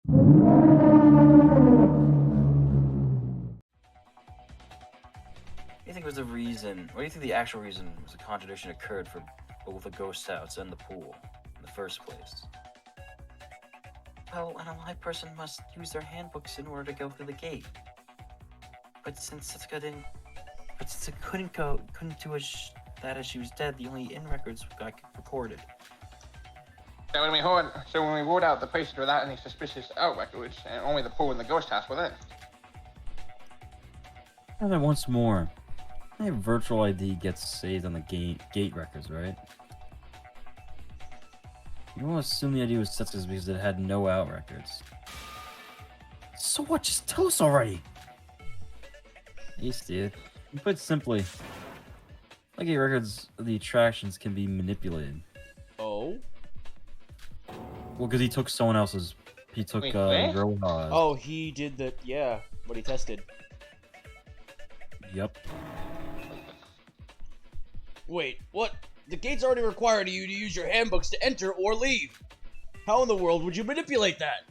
What do you think was the reason? What do you think the actual reason was the contradiction occurred for both the ghost house and the pool in the first place? Well, an alive person must use their handbooks in order to go through the gate. But since Setsuka couldn't do that as she was dead, the only in records got recorded. So when we ruled out the places without any suspicious out records, and only the pool and the ghost house were there. And then once more, a virtual ID gets saved on the gate records, right? You won't assume the ID was Setsuka's because it had no out records. So what? Just tell us already! Ace, dude. Put simply, the gate records of the attractions can be manipulated. Oh? Well, because he took someone else's. He took Roha's. Oh, he did the what he tested. Yep. Wait, what? The gate's already required you to use your handbooks to enter or leave. How in the world would you manipulate that?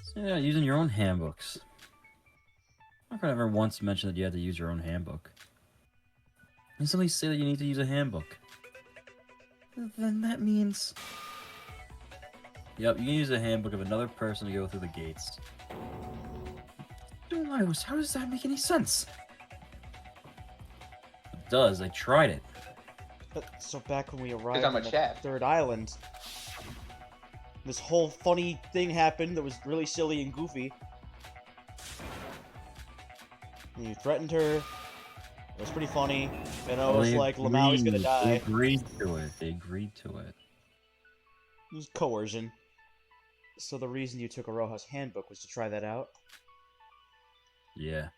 So, yeah, using your own handbooks. I'm not gonna ever once mention that you had to use your own handbook. You simply say that you need to use a handbook. Then that means... Yep, you can use a handbook of another person to go through the gates. How does that make any sense? It does, I tried it. But, so back when we arrived I'm on a the chef. third island, this whole funny thing happened that was really silly and goofy. And you threatened her. It was pretty funny. And I was like, Lamaui's gonna die. They agreed to it. They agreed to it. It was coercion. So the reason you took Aroha's handbook was to try that out? Yeah.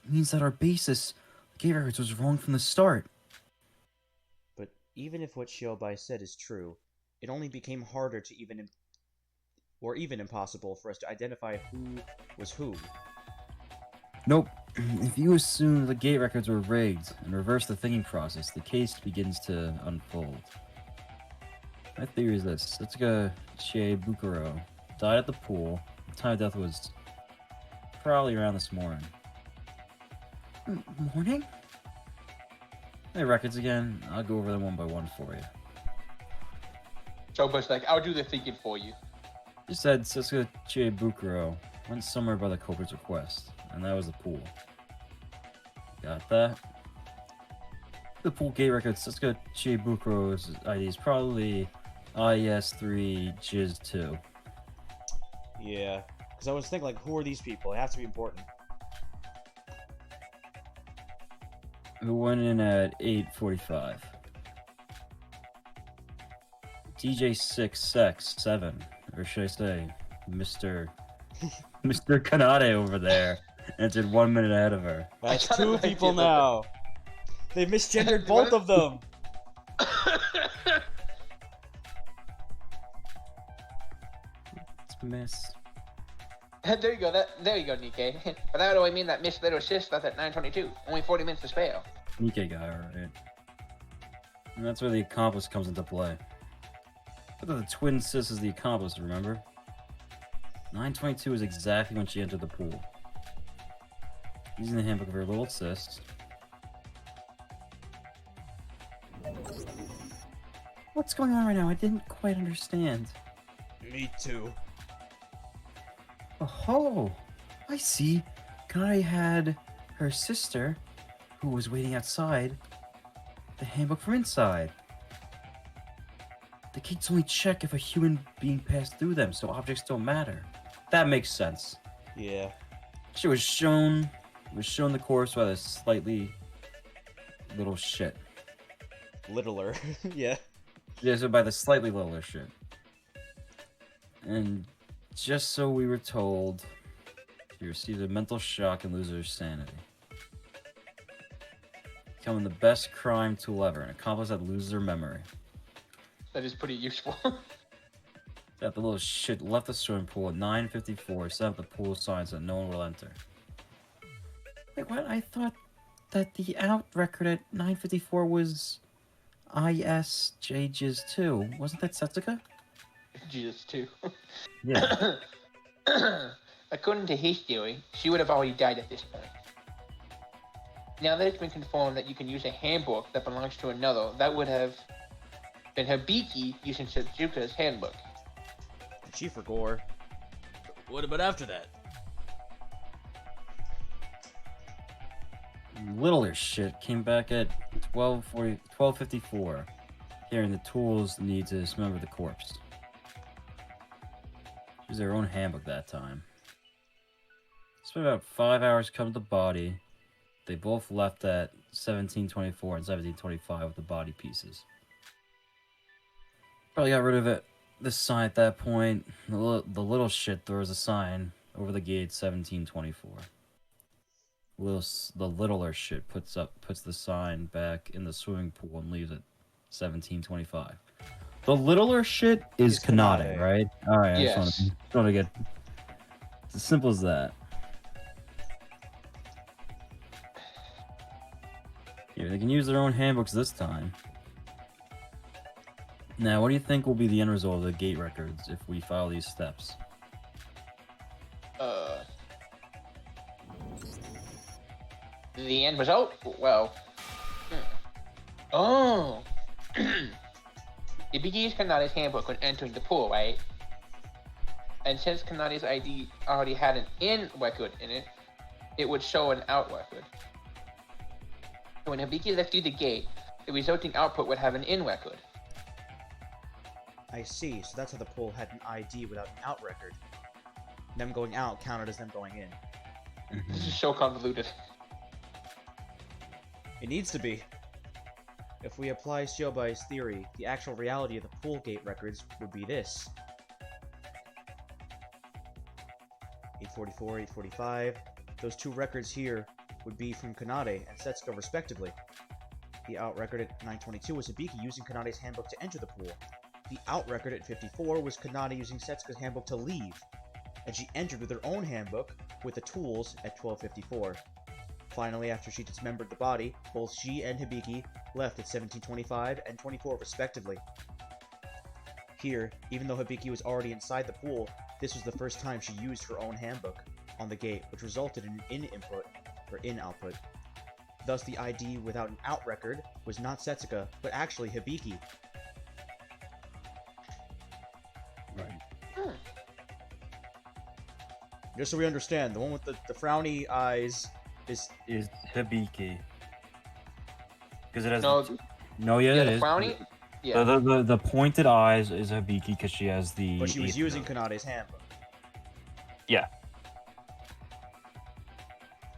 It means that our basis, gate records, was wrong from the start. But even if what Shiobai said is true, it only became harder to even impossible for us to identify who was who. Nope. If you assume the gate records were rigged and reverse the thinking process, the case begins to unfold. My theory is this. Setsuka Bukuro died at the pool. The time of death was probably around this morning. Morning? Hey, records again. I'll go over them one by one for you. So, but like, I'll do the thinking for you. Just said Setsuka Bukuro went somewhere by the culprit's request, and that was the pool. Got that? The pool gate record, Setsuka Bukuro's ID is probably IS3 Jiz 2. Yeah, because I was thinking, like, who are these people? It has to be important. Who went in at 8:45? DJ6Sex7, or should I say, Mr. Kanade over there, entered 1 minute ahead of her. That's two people now. They misgendered both of them. It's Miss. There you go, Nikkei. But that would only mean that Miss Little Sis left at 9:22. Only 40 minutes to spare. Nikkei guy, right? And that's where the accomplice comes into play. I thought the twin sis is the accomplice, remember? 9:22 is exactly when she entered the pool. Using the handbook of her little sis. What's going on right now? I didn't quite understand. Me too. Oh, I see. Kanai had her sister, who was waiting outside, the handbook from inside. The gates only check if a human being passed through them, so objects don't matter. That makes sense. Yeah. She was shown the course by the slightly little shit. Littler. Yeah. Yeah, so by the slightly littler shit. And just so we were told, she received a mental shock and loses her sanity. Becoming the best crime tool ever, an accomplice that loses her memory. That is pretty useful. That the little shit left the swimming pool at 9:54, set up the pool sign so that no one will enter. Wait, what? I thought that the out record at 9:54 was ISJJiz 2. Wasn't that Setsuka? Jesus, too. Yeah. According to his theory, she would have already died at this point. Now that it's been confirmed that you can use a handbook that belongs to another, that would have been Hibiki using Setsuka's handbook. And she for gore. What about after that? Littler shit came back at 12:54, carrying the tools needed to dismember the corpse. She used their own handbook that time. Spent about 5 hours cutting the body. They both left at 17:24 and 17:25 with the body pieces. Probably got rid of it. The sign at that point. The little shit throws a sign over the gate 17:24. The littler shit puts the sign back in the swimming pool and leaves at 17:25. The littler shit is It's Kanade, Kanade. right? All right, Yes. I just want to get. It's as simple as that. Yeah, they can use their own handbooks this time. Now, what do you think will be the end result of the gate records if we follow these steps? The end result? Well, oh, Hibiki used Kanade's handbook when entering the pool, right? And since Kanade's ID already had an in record in it, it would show an out record. When Hibiki left through the gate, the resulting output would have an in record. I see, so that's how the pool had an ID without an out record. Them going out counted as them going in. This is so convoluted. It needs to be. If we apply Shiobai's theory, the actual reality of the pool gate records would be this. 844, 845. Those two records here would be from Kanade and Setsuka respectively. The out record at 922 was Hibiki using Kanade's handbook to enter the pool. The out record at 54 was Kanade using Setsuka's handbook to leave, and she entered with her own handbook with the tools at 1254. Finally, after she dismembered the body, both she and Hibiki left at 1725 and 24 respectively. Here, even though Hibiki was already inside the pool, this was the first time she used her own handbook on the gate, which resulted in an in input, or in output. Thus, the ID without an out record was not Setsuka, but actually Hibiki. Right. Just so we understand, the one with the frowny eyes is Hibiki. Because it has. No, No, yeah, yeah, it the is. frowny. Yeah. The pointed eyes is Hibiki because she has the. but she was eighth using note. Kanade's handbook. Yeah.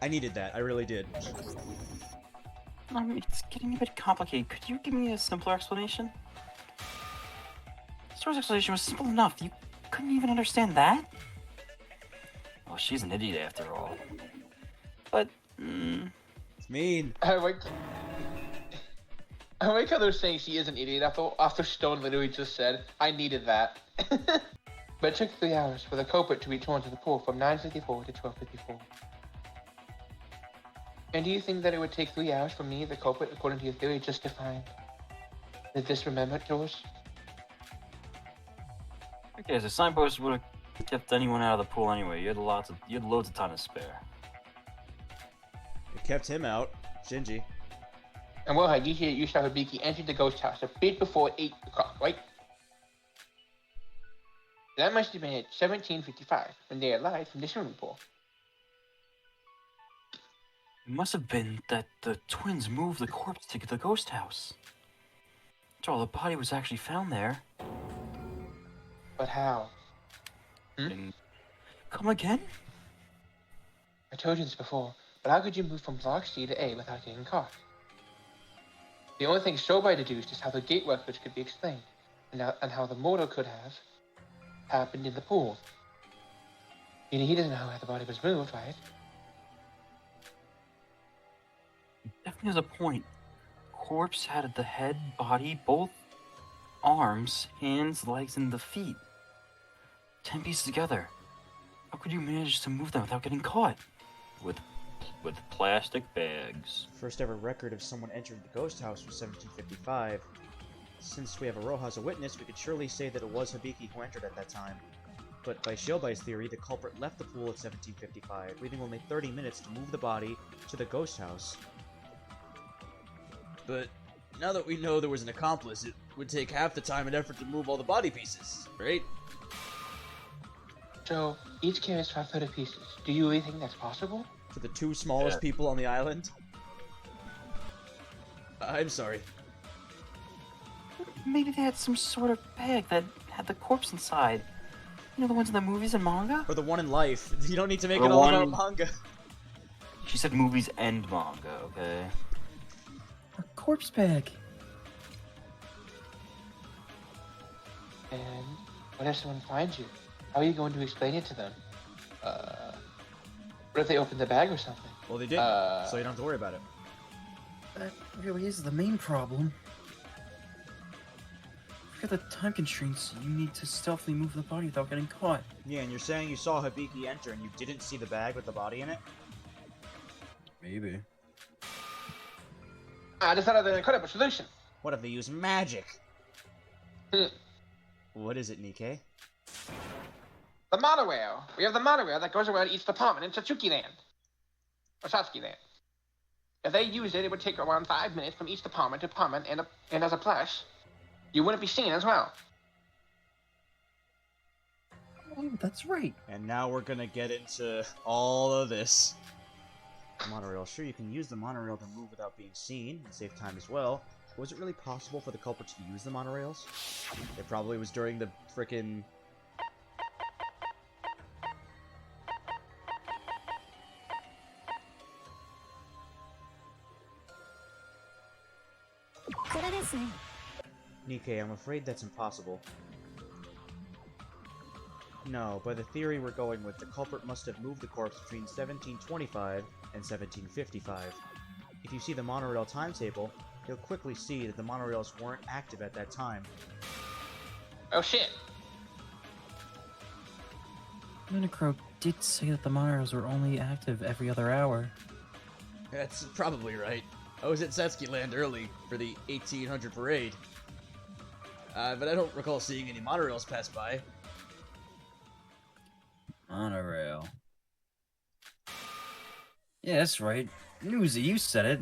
I needed that, I really did. It's getting a bit complicated. Could you give me a simpler explanation? Story's explanation was simple enough. You couldn't even understand that? Well, she's an idiot after all. But, It's mean. I like how they're saying she is an idiot after Stone literally just said, I needed that. But it took 3 hours for the culprit to return to the pool from 9:54 to 12:54. And do you think that it would take 3 hours for me, the culprit, according to your theory, just to find the disremembered doors? okay, so signpost would have kept anyone out of the pool anyway. You had loads of time to spare. It kept him out. Shinji. And well, you saw Hibiki entered the ghost house a bit before 8 o'clock, right? That must have been at 17:55 when they arrived from the swimming pool. It must have been that the twins moved the corpse to the ghost house. After all, the body was actually found there. But how? And come again? I told you this before, but how could you move from block C to A without getting caught? The only thing Shobai deduced is how the gate records could be explained, and how the murder could have happened in the pool. You know, he doesn't know how the body was moved, right? Definitely has a point. Corpse had the head, body, both arms, hands, legs, and the feet. 10 pieces together. How could you manage to move them without getting caught? With plastic bags. First ever record of someone entering the ghost house was 1755. Since we have Aroha as a witness, we could surely say that it was Hibiki who entered at that time. But by Shiobai's theory, the culprit left the pool at 1755, leaving only 30 minutes to move the body to the ghost house. But now that we know there was an accomplice, it would take half the time and effort to move all the body pieces, right? So, each carries 530 pieces. Do you really think that's possible? For the two smallest people on the island? I'm sorry. Maybe they had some sort of bag that had the corpse inside. You know, the ones in the movies and manga? Or the one in life. You don't need to make The it all one- about manga. She said movies and manga, okay? A corpse bag. And what if someone finds you? How are you going to explain it to them? What if they open the bag or something? Well, they did, so you don't have to worry about it. That really is the main problem. Forget the time constraints. You need to stealthily move the body without getting caught. Yeah, and you're saying you saw Hibiki enter and you didn't see the bag with the body in it? Maybe. I just thought of an incredible solution. What if they use magic? Hmm. What is it, Nikkei? The monorail. We have the monorail that goes around each department in Satsuki Land. Or Satsuki Land. If they use it, it would take around 5 minutes from each department to department, and as a plus, you wouldn't be seen as well. Oh, that's right. And now we're gonna get into all of this. Monorail. Sure, you can use the monorail to move without being seen and save time as well. But was it really possible for the culprits to use the monorails? It probably was during the frickin' Nikkei, I'm afraid that's impossible. No, by the theory we're going with, the culprit must have moved the corpse between 1725 and 1755. If you see the monorail timetable, you'll quickly see that the monorails weren't active at that time. Oh shit. Unicro did say that the monorails were only active every other hour. That's probably right. I was at Satsuki Land early for the 1800 parade. But I don't recall seeing any monorails pass by. Monorail. Yeah, that's right. Newsy, you said it.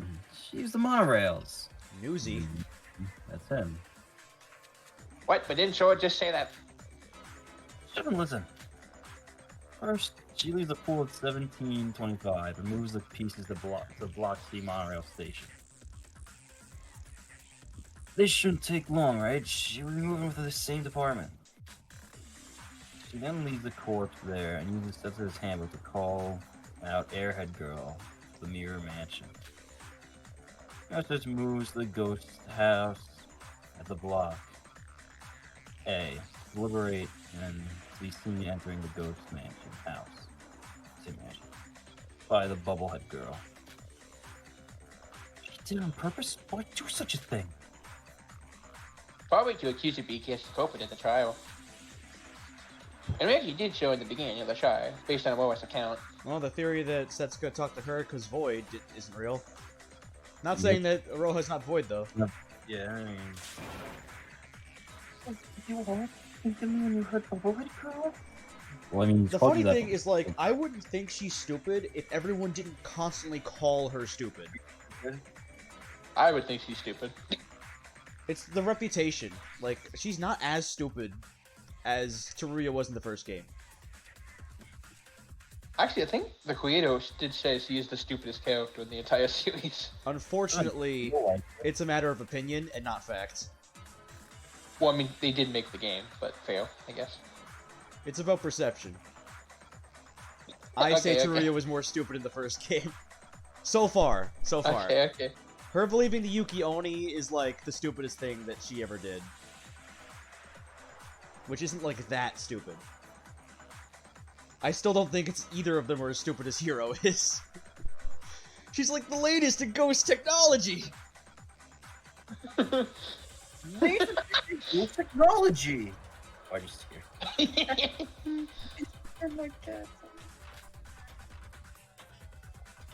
She used the monorails. Newsy. That's him. What? But didn't Shora just say that? Shouldn't listen. First, she leaves the pool at 1725 and moves the pieces to block the monorail station. This shouldn't take long, right? She was moving with the same department. She then leaves the corpse there and uses Setsu's handbook to call out Airhead Girl to the Mirror Mansion. Setsu moves to the ghost house at the block A, deliberate, and to be seen entering the ghost mansion house. Same mansion. By the Bubblehead Girl. She did it on purpose? Why do such a thing? Probably to accuse Hibiki as the culprit at the trial. And Reggie did show in the beginning of the trial, based on Aroha's account. Well, the theory that Setsuka talked to her because Void isn't real. Not saying that Aroha's not Void, though. Yeah, I mean... You weren't thinking when you heard the Bubblehead Girl? Well, I mean, The funny thing is, like, I wouldn't think she's stupid if everyone didn't constantly call her stupid. I would think she's stupid. It's the reputation. Like, she's not as stupid as Teruya was in the first game. Actually, I think the creator did say she is the stupidest character in the entire series. Unfortunately, it's a matter of opinion and not facts. Well, I mean, they did make the game, but fail, I guess. It's about perception. I say Okay, Teruya okay. was more stupid in the first game. So far. Okay, okay. Her believing the Yuki Oni is like the stupidest thing that she ever did. Which isn't like that stupid. I still don't think it's either of them are as stupid as Hiro is. She's like the latest in ghost technology! Latest technology! I just scared.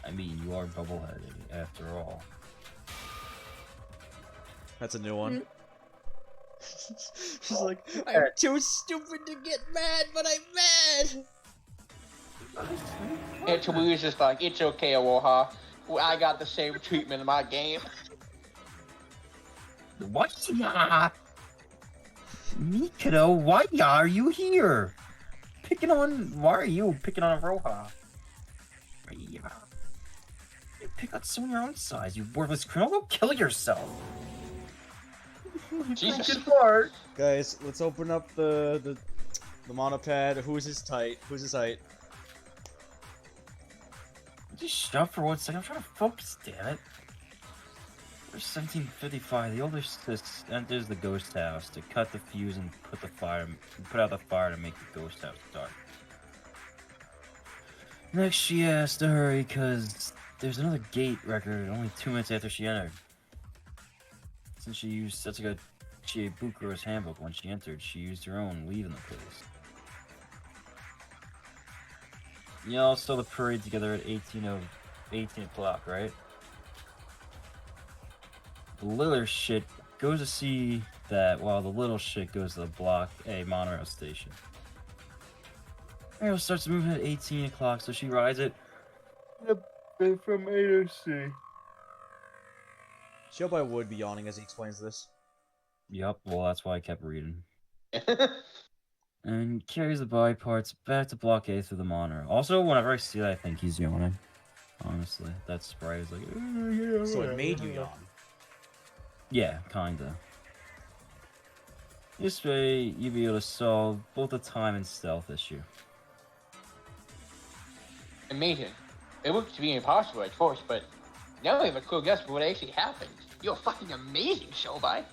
I mean, you are double-headed, after all. That's a new one. She's like, I'm too stupid to get mad, but I'm mad. And Tabu's just like, it's okay, Aloha. I got the same treatment in my game. What? Mikado, why are you here? Why are you picking on Roha? You pick on someone your own size, you worthless criminal. Go kill yourself. Jesus. Good part. Guys, let's open up the monopad. Who's his height? Just shut up for 1 second. I'm trying to focus, damn it. There's 1755. The older sis enters the ghost house to cut the fuse and put out the fire to make the ghost house dark. Next, she has to hurry because there's another gate record only 2 minutes after she entered. Since she used Setsuga Chiebukuro's handbook when she entered, she used her own, leaving the place. Y'all saw the parade together at 18 o'clock, right? The little shit goes to see that while the little shit goes to the Block A monorail station. Ariel starts moving at 18 o'clock, so she rides it from A to C. Shobai would be yawning as he explains this. Yup, well that's why I kept reading. And carries the body parts back to Block A through the monorail. Also, whenever I see that, I think he's yawning. Honestly, that spray is like... So it made you yawn. Yeah, kinda. This way, you'll be able to solve both the time and stealth issue. Amazing. It looked to be impossible at first, but now we have a cool guess for what actually happened. You're fucking amazing, Shobai.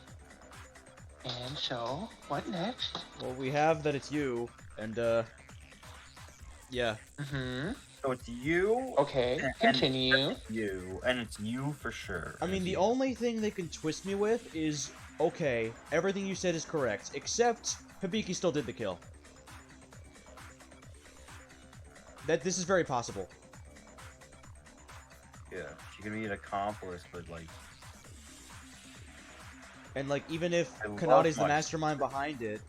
And so, what next? Well, we have that it's you, and yeah. Mm-hmm. So it's you. Okay, continue. And it's you for sure. I mean, the only thing they can twist me with is, okay, everything you said is correct, except Hibiki still did the kill. This is very possible. Yeah, she can be an accomplice, but like. And like, even if I love Kanade's the my- mastermind behind it,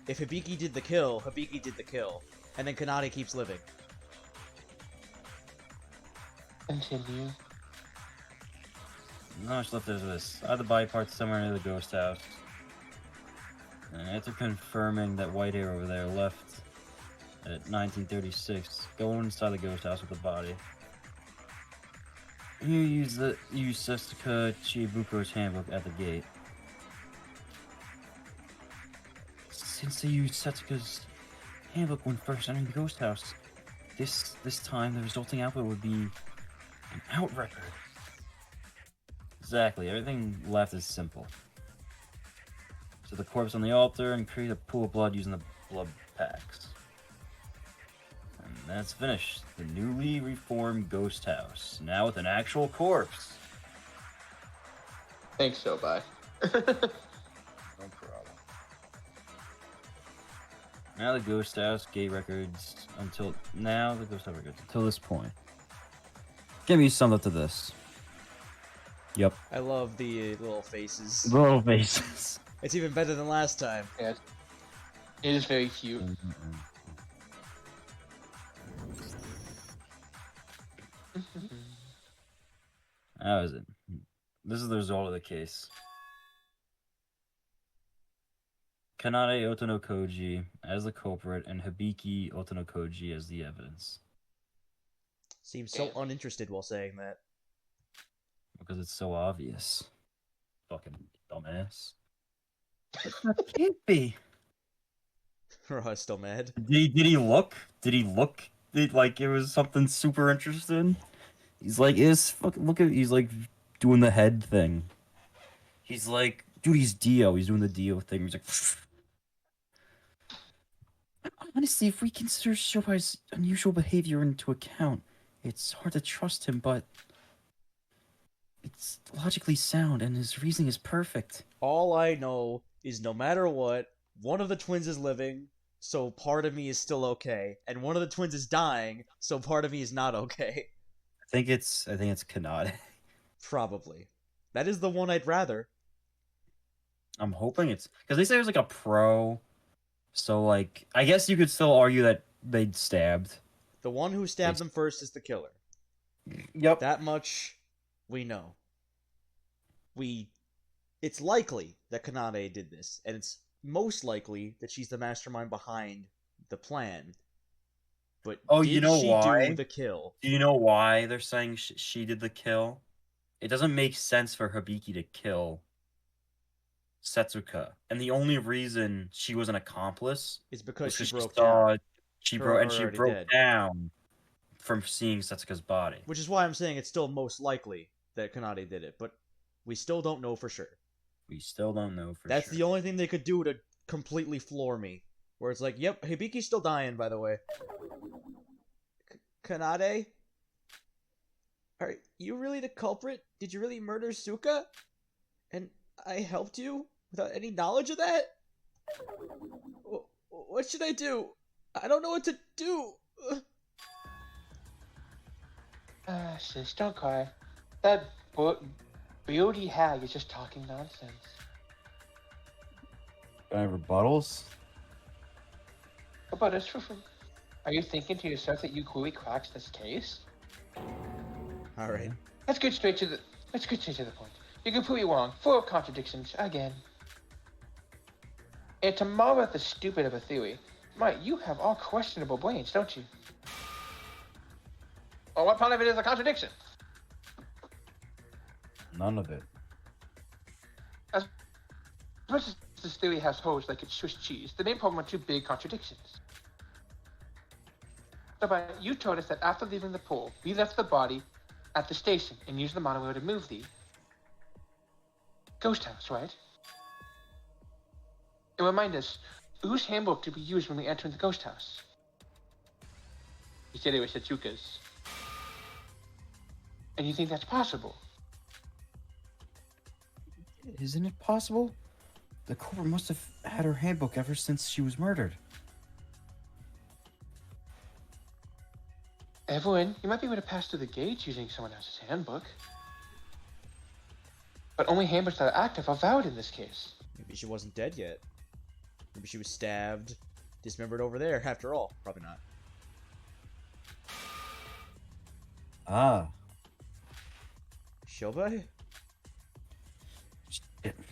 if Hibiki did the kill, Hibiki did the kill. And then Kanade keeps living. Continue. Not much left of this. I have the body parts somewhere near the ghost house. And after confirming that white hair over there left at 1936, go inside the ghost house with the body. You use Setsuga Chiebukuro's handbook at the gate. Since they used Setsuga's handbook when first entering the ghost house, this time the resulting output would be an out record. Exactly, everything left is simple. So the corpse on the altar and create a pool of blood using the blood packs. And that's finished. The newly reformed ghost house, now with an actual corpse. Thanks, Shobai. No problem. Now the ghost house gate records until this point. Give me something to this. Yep. I love the little faces. Little faces. It's even better than last time. Yeah, it is very cute. How is it? This is the result of the case. Kanade Otonokoji as the culprit and Hibiki Otonokoji as the evidence. Seems so uninterested while saying that. Because it's so obvious. Fucking dumbass. That can't be. Ra's still mad. Did he look? Like it was something super interesting? He's like, he's like doing the head thing. He's like, dude, he's Dio. He's doing the Dio thing. He's like, honestly, if we consider Shobai's unusual behavior into account, it's hard to trust him, but it's logically sound and his reasoning is perfect. All I know is no matter what, one of the twins is living, so part of me is still okay, and one of the twins is dying, so part of me is not okay. I think it's Kanade. Probably. That is the one I'd rather. I'm hoping it's because they say it was like a pro. So like, I guess you could still argue that they'd stabbed. The one who stabbed them first is the killer. Yep. That much we know. It's likely that Kanade did this, and it's most likely that she's the mastermind behind the plan. But Oh, did you know she why? do the kill? Do you know why they're saying she did the kill? It doesn't make sense for Hibiki to kill Setsuka, and the only reason she was an accomplice Is because was she broke saw down. she Her broke and are she already broke dead. down from seeing Setsuka's body. Which is why I'm saying it's still most likely that Kanade did it, but we still don't know for sure. We still don't know for That's sure. the only thing they could do to completely floor me. Where it's like, yep, Hibiki's still dying, by the way. Kanade? Are you really the culprit? Did you really murder Suka? And I helped you without any knowledge of that? What should I do? I don't know what to do. Sis, don't cry. That beauty hag is just talking nonsense. Any rebuttals? But are you thinking to yourself that you clearly cracked this case? Alright. Let's get straight to the point. You're completely wrong. Full of contradictions again. And to marvel at the stupid of a theory, Mike, you have all questionable brains, don't you? Well, what part of it is a contradiction? None of it. As much as this theory has holes like it's Swiss cheese, the main problem are two big contradictions. So, you told us that after leaving the pool, we left the body at the station and used the monorail to move the ghost house, right? And remind us, whose handbook did we use when we entered the ghost house? You said it was Setsuka's. And you think that's possible? Isn't it possible? The culprit must have had her handbook ever since she was murdered. Evelyn, you might be able to pass through the gates using someone else's handbook. But only handbooks that are active are valid in this case. Maybe she wasn't dead yet. Maybe she was stabbed, dismembered over there, after all. Probably not. Ah. Shobai?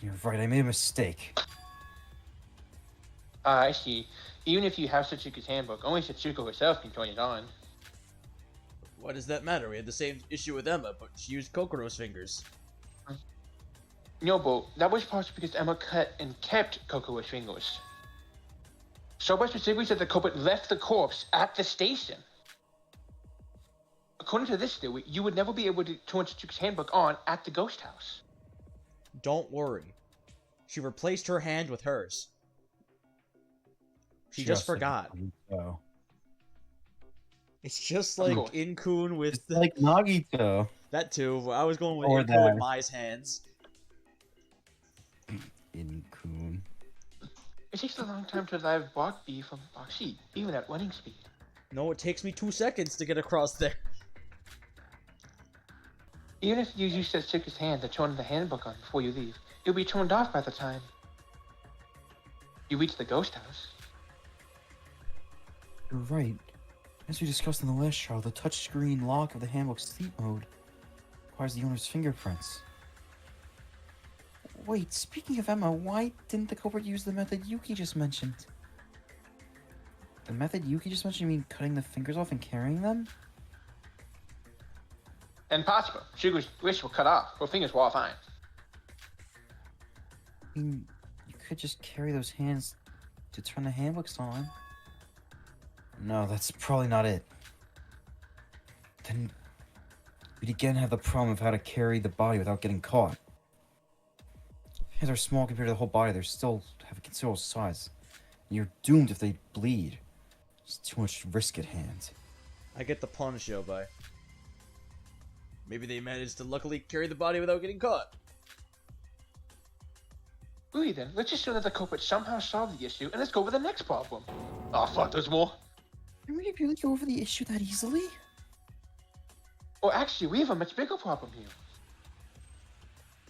You're right, I made a mistake. I see. Even if you have Setsuka's handbook, only Setsuka herself can turn it on. Why does that matter? We had the same issue with Emma, but she used Kokoro's fingers. No, Bo, that was possibly because Emma cut and kept Kokoro's fingers. Shobai specifically said the culprit left the corpse at the station. According to this theory, you would never be able to turn Setsuka's handbook on at the ghost house. Don't worry. She replaced her hand with hers. She just forgot. So. It's just like Cool. In-kun with... It's like Nagito. That too. I was going with Or In-kun with that. Mai's hands. In-kun. It takes a long time to dive block B from block C, even at running speed. No, it takes me 2 seconds to get across there. Even if you use Setsuka's hand to turn the handbook on before you leave, it'll be turned off by the time you reach the ghost house. You're right. As we discussed in the last trial, the touchscreen lock of the handbook's sleep mode requires the owner's fingerprints. Wait, speaking of Emma, why didn't the culprit use the method Yuki just mentioned? The method Yuki just mentioned, you mean cutting the fingers off and carrying them? Impossible. Sugar's wrists were cut off. Her fingers were all fine. I mean, you could just carry those hands to turn the handbooks on. No, that's probably not it. Then we'd again have the problem of how to carry the body without getting caught. Hands are small compared to the whole body. They still have a considerable size. And you're doomed if they bleed. It's too much risk at hand. I get the pun, Shobai. Maybe they managed to luckily carry the body without getting caught. Really then, let's assume that the culprit somehow solved the issue, and let's go over the next problem. Oh fuck, there's more. Can we really go over the issue that easily? Or actually, we have a much bigger problem here.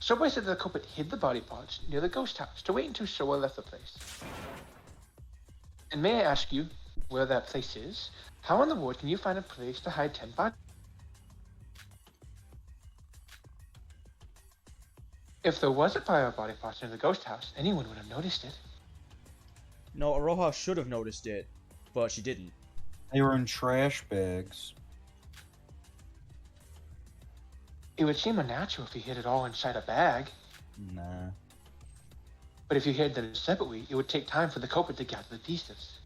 Subway said that the culprit hid the body parts near the ghost house to wait until Showa left the place. And may I ask you where that place is? How in the world can you find a place to hide 10 bodies? If there was a pile of body parts near the ghost house, anyone would have noticed it. No, Aroha should have noticed it, but she didn't. They were in trash bags. It would seem unnatural if you hid it all inside a bag. Nah. But if you hid them separately, it would take time for the culprit to gather the pieces.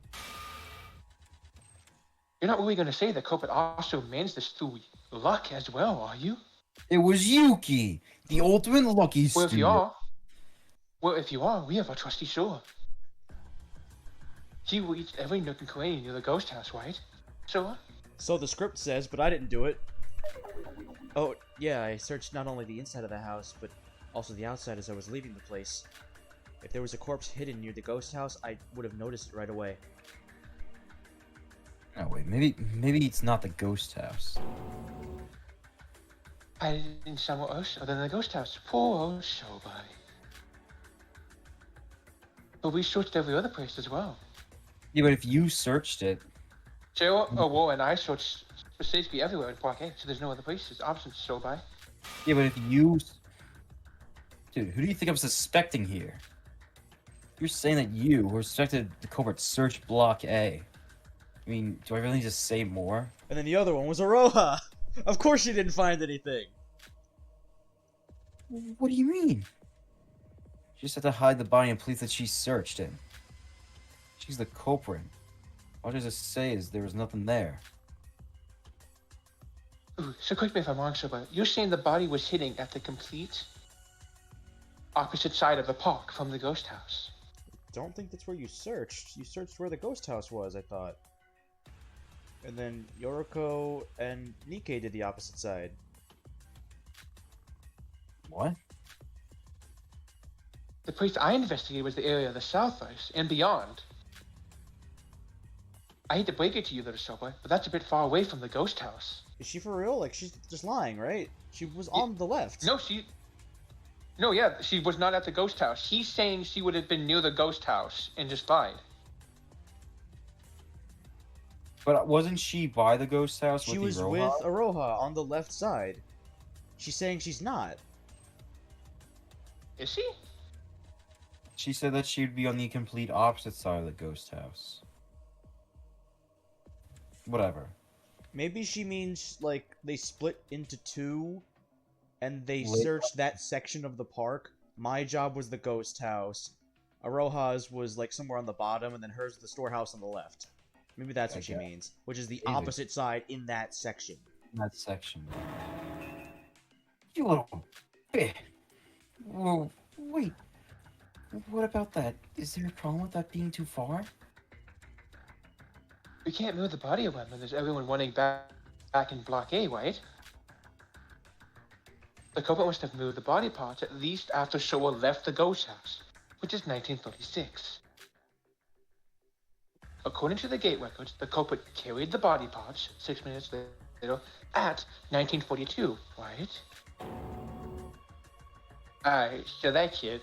You're not really going to say the culprit also managed this through luck as well, are you? It was Yuki, the ultimate lucky Well, if you student. are, we have our trusty Showa. He reached every nook and cranny near the ghost house, right? Showa? So the script says, but I didn't do it. Oh, yeah, I searched not only the inside of the house, but also the outside as I was leaving the place. If there was a corpse hidden near the ghost house, I would have noticed it right away. Oh wait, maybe it's not the ghost house. I didn't somewhere else other than the ghost house. Poor old Showa. But we searched every other place as well. Yeah, but if you searched it, Joe, and I searched specifically everywhere in Block A, so there's no other places options to show by. yeah, but if you, dude, who do you think I'm suspecting here? You're saying that you were suspected the culprit search Block A. I mean, do I really need to say more? And then the other one was Aroha! Of course she didn't find anything! What do you mean? She just had to hide the body in place that she searched it. She's the culprit. All does it say is there was nothing there. Ooh, so correct me if I'm wrong, Shoba. You're saying the body was hidden at the complete opposite side of the park from the ghost house. Don't think that's where you searched. You searched where the ghost house was, I thought. And then Yoriko and Nikkei did the opposite side. What? The place I investigated was the area of the south house and beyond. I hate to break it to you, little Shoba, but that's a bit far away from the ghost house. Is she for real? Like, she's just lying, right? She was on the left. No, yeah, she was not at the ghost house. He's saying she would have been near the ghost house and just lied. But wasn't she by the ghost house? She with was Iroha? with Aroha on the left side. She's saying she's not. Is she? She said that she'd be on the complete opposite side of the ghost house. Whatever. Maybe she means, like, they split into two, and they Wait. searched that section of the park. My job was the ghost house. Aroha's was, like, somewhere on the bottom, and then hers the storehouse on the left. Maybe that's what she Okay. means. Which is the Maybe. opposite side in that section. That section. You little bit. Whoa, wait. What about that? Is there a problem with that being too far? We can't move the body around when there's everyone running back in Block A, right? The culprit must have moved the body parts at least after Showa left the ghost house, which is 1936. According to the gate records, the culprit carried the body parts 6 minutes later at 1942, right? Alright, so that's it.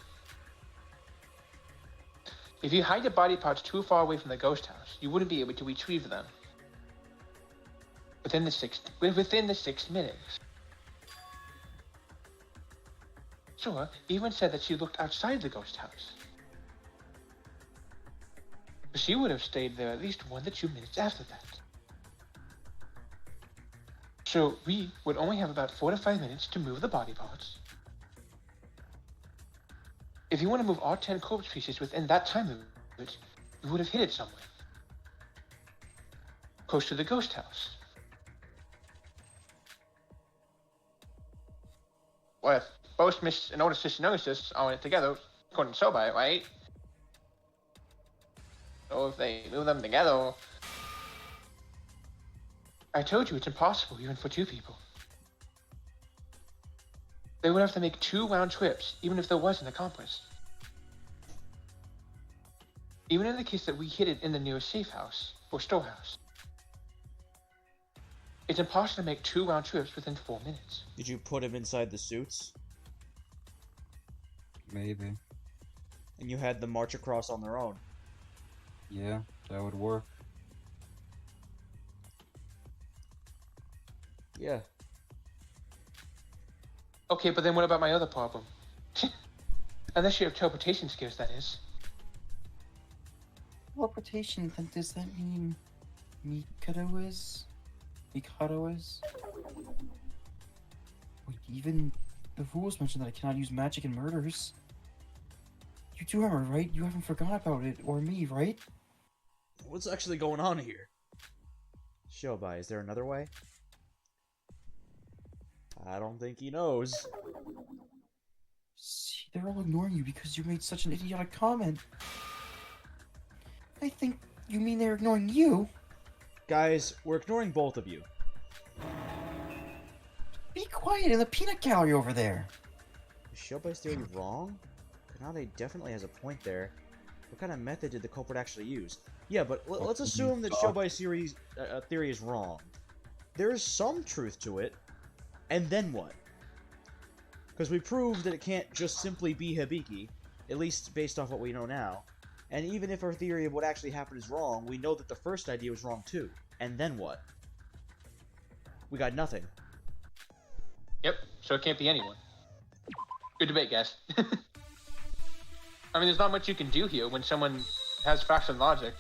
If you hide the body parts too far away from the ghost house, you wouldn't be able to retrieve them within the 6 minutes. Sure, even said that she looked outside the ghost house. But she would have stayed there at least 1 to 2 minutes after that. So we would only have about 4 to 5 minutes to move the body parts. If you want to move all 10 corpse pieces within that time limit, you would have hid it somewhere. Close to the ghost house. Well, if both Miss and older sister and younger sister are in it together, according to Sobai, right? So if they move them together... I told you it's impossible even for 2 people. They would have to make 2 round trips, even if there was an accomplice. Even in the case that we hid it in the nearest safe house, or storehouse. It's impossible to make 2 round trips within 4 minutes. Did you put him inside the suits? Maybe. And you had them march across on their own. Yeah, that would work. Yeah. Okay, but then what about my other problem? Unless you have teleportation skills, that is. Teleportation, then does that mean Mikado is? Wait, even the rules mention that I cannot use magic in murders. You do remember, right? You haven't forgot about it, or me, right? What's actually going on here? Shobai, is there another way? I don't think he knows. See, they're all ignoring you because you made such an idiotic comment. I think you mean they're ignoring you. Guys, we're ignoring both of you. Be quiet in the peanut gallery over there. Is Shobai's theory wrong? Kanade definitely has a point there. What kind of method did the culprit actually use? Yeah, but let's assume that Shobai's theory is wrong. There is some truth to it, and then what? Because we proved that it can't just simply be Hibiki, at least based off what we know now. And even if our theory of what actually happened is wrong, we know that the first idea was wrong too. And then what? We got nothing. Yep, so it can't be anyone. Good debate, guys. I mean, there's not much you can do here when someone has facts and logic.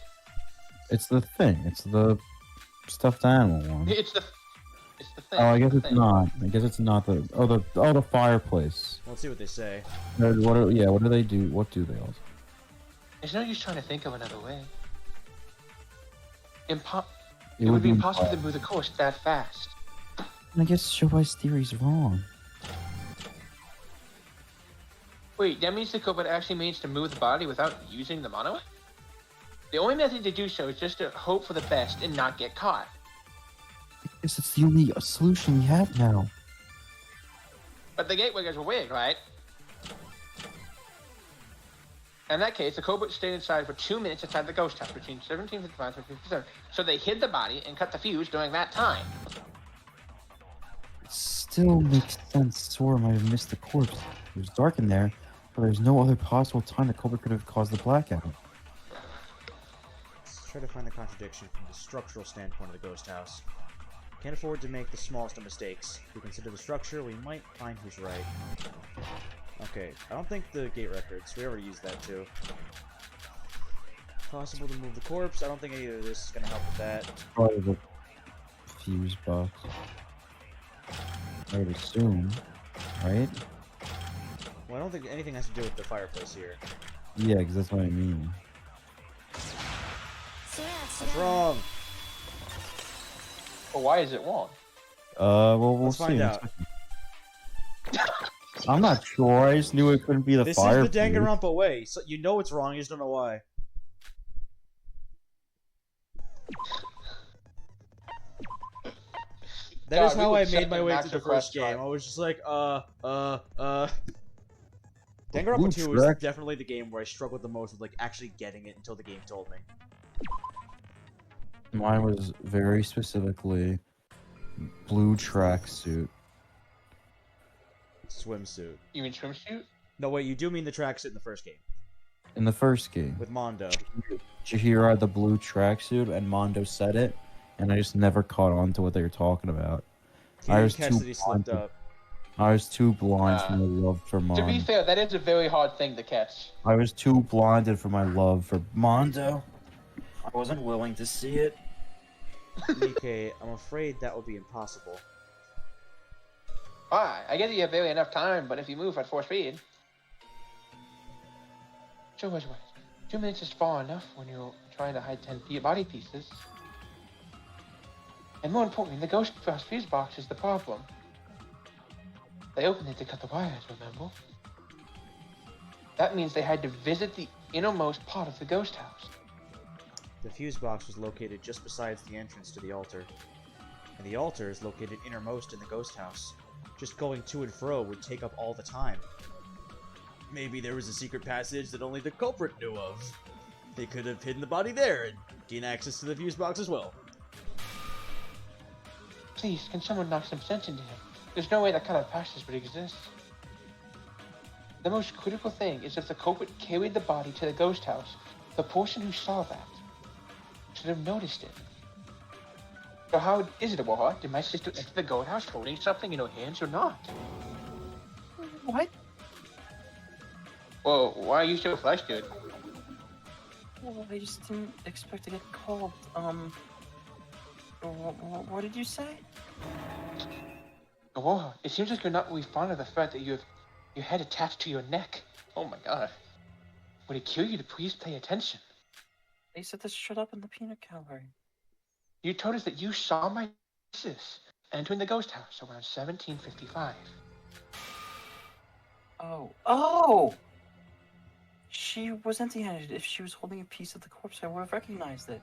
It's the thing. It's the stuffed animal one. It's the thing. Oh, I guess the it's thing. not. I guess it's not the. Oh, the fireplace. Let's see what they say. What do they do? What do they also? There's no use trying to think of another way. It It would be impossible to move the course that fast. I guess Shobai's theory's wrong. Wait, that means the culprit actually means to move the body without using the mono? The only method to do so is just to hope for the best and not get caught. I guess it's the only solution we have now. But the gateways were wig, right? In that case, the culprit stayed inside for 2 minutes inside the ghost house between 17:55 and 17:57. So they hid the body and cut the fuse during that time. It still makes sense Sora might have missed the corpse. It was dark in there, but there's no other possible time the culprit could have caused the blackout. Let's try to find the contradiction from the structural standpoint of the ghost house. Can't afford to make the smallest of mistakes. If we consider the structure, we might find who's right. Okay, I don't think the gate records. We already used that too. Possible to move the corpse. I don't think any of this is gonna help with that. Probably the fuse box. I would assume, right? Well, I don't think anything has to do with the fireplace here. Yeah, because that's what I mean. That's wrong. Well, why is it wrong? Well, we'll Let's see. find out. I'm not sure. I just knew it couldn't be the This fire. is the Danganronpa way. So you know it's wrong. You just don't know why. That is God, we how would I set made my the way max through the request first game. time. I was just like, Danganronpa Blue 2 is track. definitely the game where I struggled the most with like actually getting it until the game told me. Mine was very specifically blue tracksuit. Swimsuit. You mean swimsuit? No, wait, you do mean the tracksuit in the first game In the first game, with Mondo. Chihiro had the blue tracksuit, and Mondo said it, and I just never caught on to what they were talking about. He I didn't was catch too that he slipped blind. up. I was too blind for my love for To be Mondo. fair, that is a very hard thing to catch. I was too blinded for my love for Mondo. I wasn't willing to see it. Nikkei, I'm afraid that would be impossible. Why? I guess you have barely enough time, but if you move at 4 speed. Sure, wait. 2 minutes is far enough when you're trying to hide 10 body pieces. And more importantly, the ghost fuse box is the problem. They opened it to cut the wires, remember? That means they had to visit the innermost part of the ghost house. The fuse box was located just besides the entrance to the altar. And the altar is located innermost in the ghost house. Just going to and fro would take up all the time. Maybe there was a secret passage that only the culprit knew of. They could have hidden the body there and gained access to the fuse box as well. Please, can someone knock some sense into him? There's no way that kind of passage would exist. The most critical thing is if the culprit carried the body to the ghost house, the person who saw that should have noticed it. So how is it, Warhawk? Did my sister enter the ghost house holding something in her hands or not? What? Well, why are you so flustered? Well, I just didn't expect to get called. What did you say? Warhawk, it seems like you're not really fond of the fact that you have your head attached to your neck. Oh my god. Would it kill you to please pay attention? They said to shut up in the peanut gallery. You told us that you saw my sis entering the ghost house around 1755. Oh! She was empty-handed. If she was holding a piece of the corpse, I would have recognized it.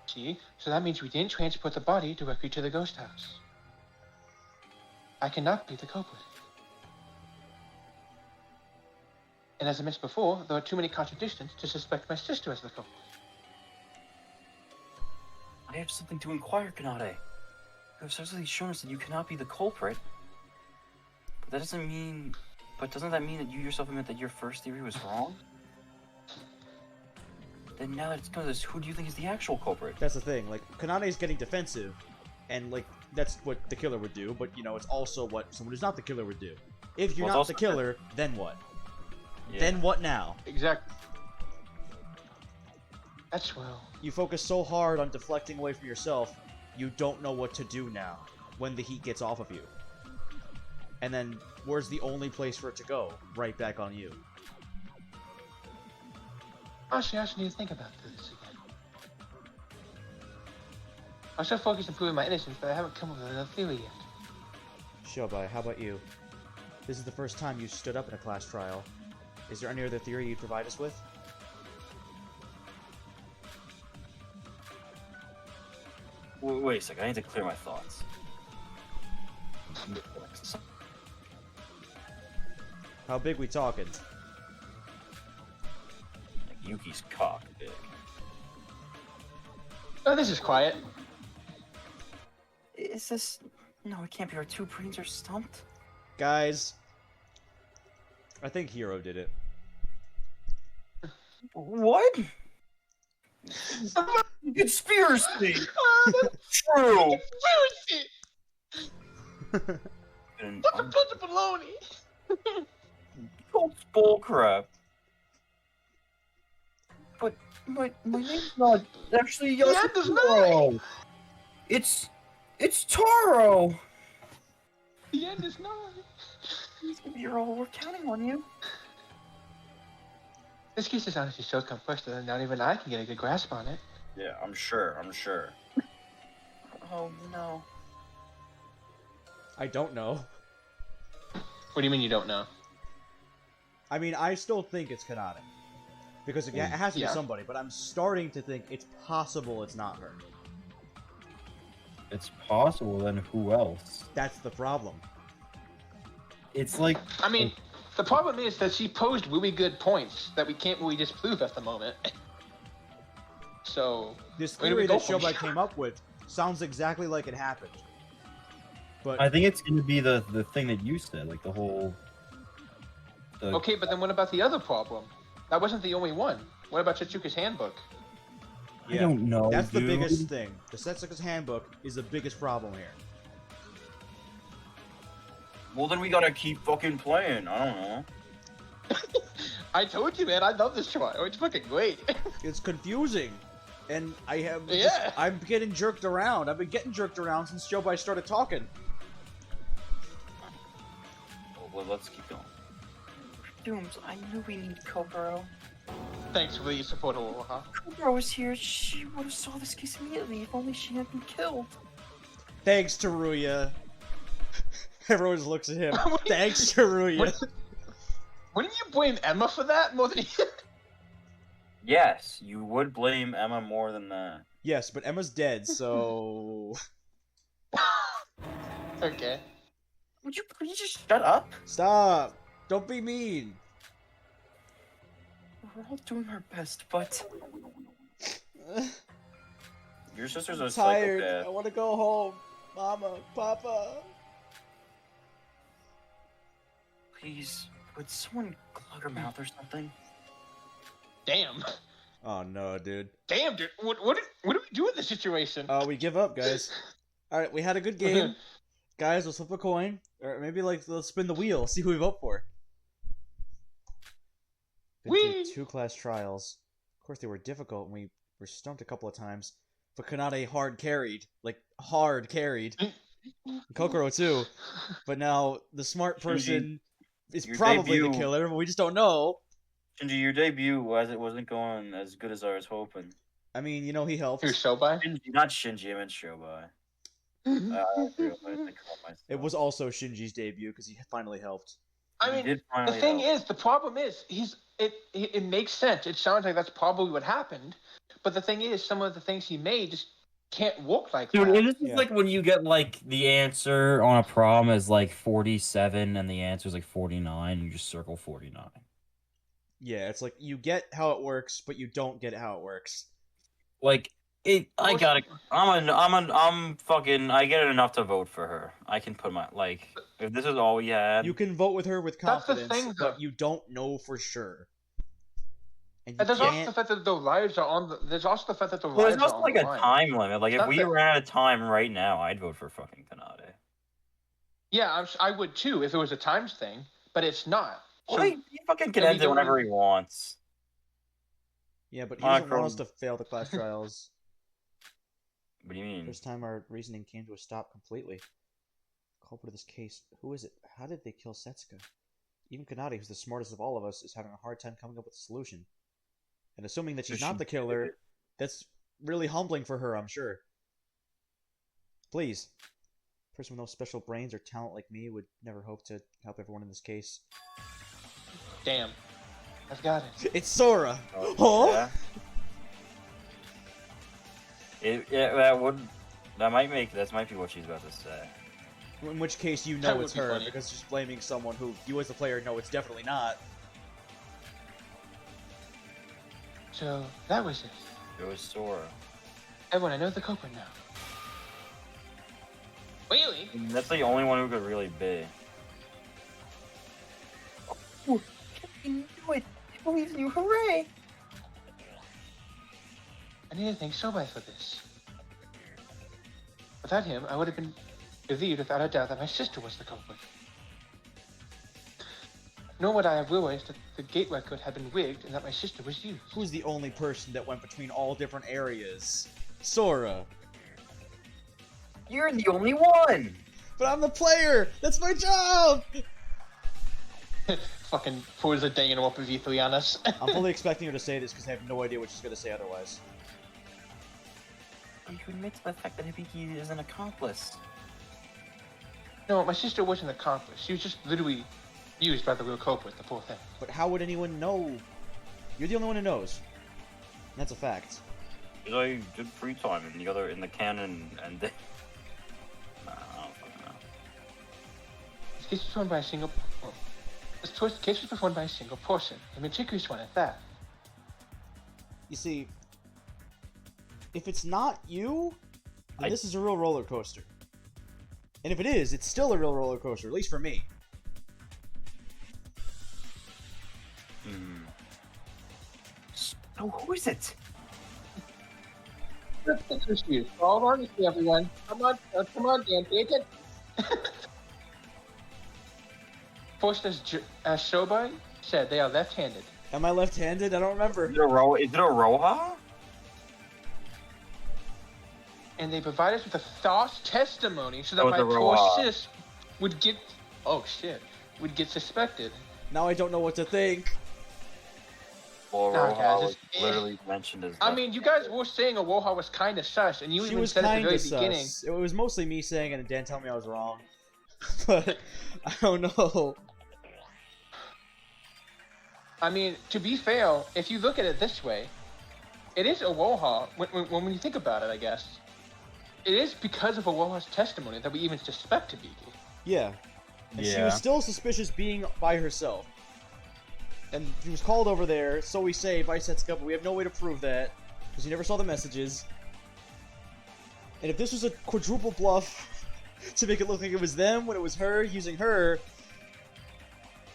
See? So that means we didn't transport the body directly to the ghost house. I cannot be the culprit. And as I mentioned before, there are too many contradictions to suspect my sister as the culprit. I have something to inquire, Kanade. You have certainly shown us that you cannot be the culprit. But that doesn't mean... But doesn't that mean that you yourself admit that your first theory was wrong? Then now that it's come to this, who do you think is the actual culprit? That's the thing. Like, Kanade's getting defensive, and like that's what the killer would do. But you know, it's also what someone who's not the killer would do. If you're Well, not it's the also- killer, then what? Yeah. Then what now? Exactly. That's well. You focus so hard on deflecting away from yourself, you don't know what to do now when the heat gets off of you. And then, where's the only place for it to go? Right back on you. Honestly, I actually need to think about this again. I'm so focused on proving my innocence, but I haven't come up with another theory yet. Shobai, how about you? This is the first time you stood up in a class trial. Is there any other theory you'd provide us with? Wait a second, I need to clear my thoughts. How big we talking? Like Yuki's cock big. Oh, this is quiet. Is this... No, it can't be. Our two brains are stumped. Guys, I think Hero did it. What? Conspiracy! True! Conspiracy! And What's a bunch of baloney? told bullcrap. But my name's not actually The end is Yasuhiro. It's Taro. The end is nigh. You're we're counting on you. This case is honestly so complex that not even I can get a good grasp on it. Yeah, I'm sure. Oh no. I don't know. What do you mean you don't know? I mean, I still think it's Kanade. Because it has to be Yeah. somebody, but I'm starting to think it's possible it's not her. It's possible, then who else? That's the problem. It's like I mean, the problem is that she posed really good points that we can't really disprove at the moment. So, This where do we theory go that from Shobai here? came up with sounds exactly like it happened. But I think it's gonna be the thing that you said, like the whole. Okay, but then what about the other problem? That wasn't the only one. What about Chichuka's handbook? I don't know. that's the dude. biggest thing. The Setsuka's handbook is the biggest problem here. Well, then we gotta keep fucking playing. I don't know. I told you, man. I love this trial. It's fucking great. It's confusing. And I have Yeah. I'm getting jerked around. I've been getting jerked around since Shobai started talking. Well, let's keep going. Dooms, I knew we need Koburo. Thanks for your support, Aloha. Koburo was here. She would have saw this case immediately if only she hadn't been killed. Thanks, Teruya. Everyone just looks at him. Thanks, Teruya. Wouldn't you blame Emma for that more than you? Yes, you would blame Emma more than that. Yes, but Emma's dead, so... Okay. Would you please just shut up? Stop! Don't be mean! We're all doing our best, but your sister's a Tired. psychopath. I want to go home. Mama, Papa. Please, would someone clog her mouth or something? Damn. Oh no, dude. Damn, dude. What do we do in this situation? We give up, guys. Alright, we had a good game. Guys, let's flip a coin. Or maybe, like, let's spin the wheel, see who we vote for. Been Whee! through 2 class trials. Of course, they were difficult, and we were stumped a couple of times. But Kanade hard carried. Like, hard carried. Kokoro, too. But now, the smart person is your probably the debut- killer, but we just don't know. Shinji, your debut wasn't going as good as I was hoping. I mean, you know, he helped. Who's Shobai? Shinji, not Shinji, I meant Shobai. I call myself. It was also Shinji's debut, because he finally helped. I He mean, did the finally thing help. is, the problem is, it makes sense. It sounds like that's probably what happened. But the thing is, some of the things he made just can't work like Dude, that. it is Yeah. like when you get like the answer on a problem is like 47 and the answer is like 49, and you just circle 49. Yeah, it's like, you get how it works, but you don't get how it works. Like it, I Most- gotta. I'm fucking. I get it enough to vote for her. I can put my like. If this is all we had, You can vote with her with That's the confidence, thing, though. but you don't know for sure. And you And there's also the can't... fact that the lives are on the. There's also the fact that the well, lives there's are also on like the a line. time limit. Like if Not we that- ran out of time right now, I'd vote for fucking Kanade. Yeah, I would too if it was a times thing, but it's not. So, Well, he fucking can and we end it don't whenever really- he wants. Yeah, but he doesn't want Micro- us to fail the class trials. What do you mean? First time our reasoning came to a stop completely. Culprit of this case, who is it? How did they kill Setsuka? Even Kanade, who's the smartest of all of us, is having a hard time coming up with a solution. And assuming that she's So not she the killer, that's really humbling for her, I'm sure. Please. A person with no special brains or talent like me would never hope to help everyone in this case. damn, I've got it. It's Sora! Oh, Huh? yeah. That might be what she's about to say. In which case you That know would it's be her, funny. because she's blaming someone who you as the player know it's definitely not. So that was it. It was Sora. Everyone, I know the culprit now. Really? I mean, that's the only one who could really be. You can do it! I believe in you! Hooray! I need to thank Shobai for this. Without him, I would have been believed without a doubt that my sister was the culprit. Nor would I have realized that the gate record had been rigged and that my sister was used. Who's the only person that went between all different areas? Sora. You're the only one. But I'm the player! That's my job! Fucking Forza danging him up with V3 on us. I'm fully expecting her to say this because I have no idea what she's going to say otherwise. You admit to the fact that Hibiki is an accomplice. No, my sister wasn't an accomplice. She was just literally used by the real culprit, the poor thing. But how would anyone know? You're the only one who knows. That's a fact. Because I did free time in the canon, and they... I don't fucking know. This case was performed by a single... Well, this case was performed by a single person. A meticulous one at that. You see, if it's not you, then this is a real roller coaster. And if it is, it's still a real roller coaster, at least for me. So who is it? Let's you. All honesty, everyone. Come on, Dan. Pay attention. First, as Shobai said, they are left-handed. Am I left-handed? I don't remember. Is it a Roha? And they provide us with a false testimony so that Oh, my the poor Roa. sis would get... Oh, shit. Would get suspected. Now I don't know what to think. Well, Nah, Roha guys, was it's- literally mentioned as... I mean, you guys were saying Awoha was kind of sus, and you She even was said at the kind very of beginning... sus. It was mostly me saying it and Dan telling me I was wrong. But, I don't know. I mean, to be fair, if you look at it this way, it is Awoha, when you think about it, I guess. It is because of Awoha's testimony that we even suspect Hibiki. Yeah. And she Yeah. was still suspicious being by herself. And she was called over there, so we say, by Setsuka, but we have no way to prove that, because you never saw the messages. And if this was a quadruple bluff to make it look like it was them when it was her using her,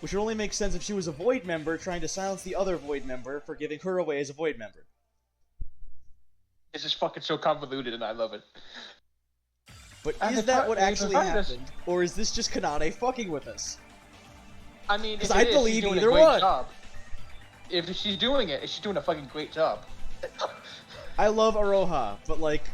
Which would only make sense if she was a Void member trying to silence the other Void member for giving her away as a Void member. This is fucking so convoluted, and I love it. But And is the that part- what they actually provide us- happened? Or is this just Kanade fucking with us? I mean, 'Cause if it I'd is, believe she's doing either a great one. job. If she's doing it, she's doing a fucking great job. I love Aroha, but like,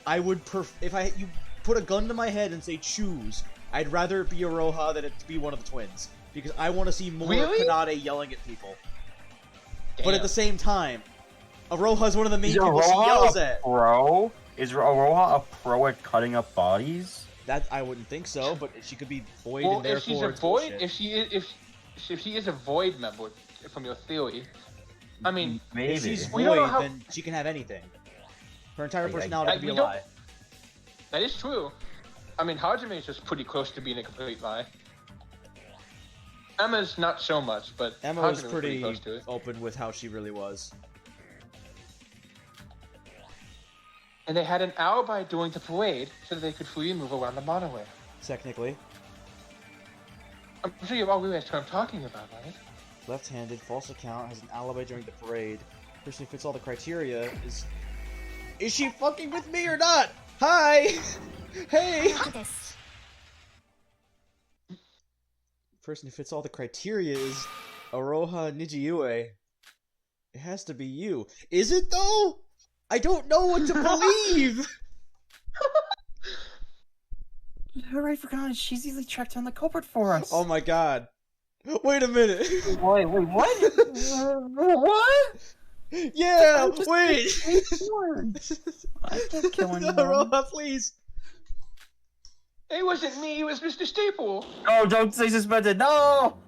I would if you put a gun to my head and say choose, I'd rather it be Aroha than it be one of the twins. Because I want to see more Really? Kanade yelling at people. But Damn. at the same time, Aroha's one of the main Is people she Aroha yells a at. pro? Is Aroha a pro at cutting up bodies? That I wouldn't think so, but she could be void Well, and if she's therefore a it's void, bullshit. if she is a void member, from your theory, I mean, Maybe. If she's We void, don't know how- then she can have anything. Her entire I- personality I- could be we a don't- lie. that is true. I mean, Hajime is just pretty close to being a complete lie. Emma's not so much, but Emma Hajime was pretty close to it. open with how she really was. And they had an alibi during the parade so that they could freely move around the monorail. Technically. I'm sure you all realize what I'm talking about, right? Left-handed, false account, has an alibi during the parade. Person who fits all the criteria is... Is she fucking with me or not? Hi! Hey! Person who fits all the criteria is Aroha Nijiue. It has to be you. Is it though? I don't know what to believe! Hooray for God, she's easily tracked down the culprit for us. Oh my god. Wait a minute. Wait, what? What? Yeah, I'm just wait! I can't kill anyone. Aroha, please! It wasn't me, it was Mr. Staple! Oh, don't say suspended. No.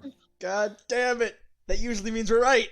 God damn it! That usually means we're right!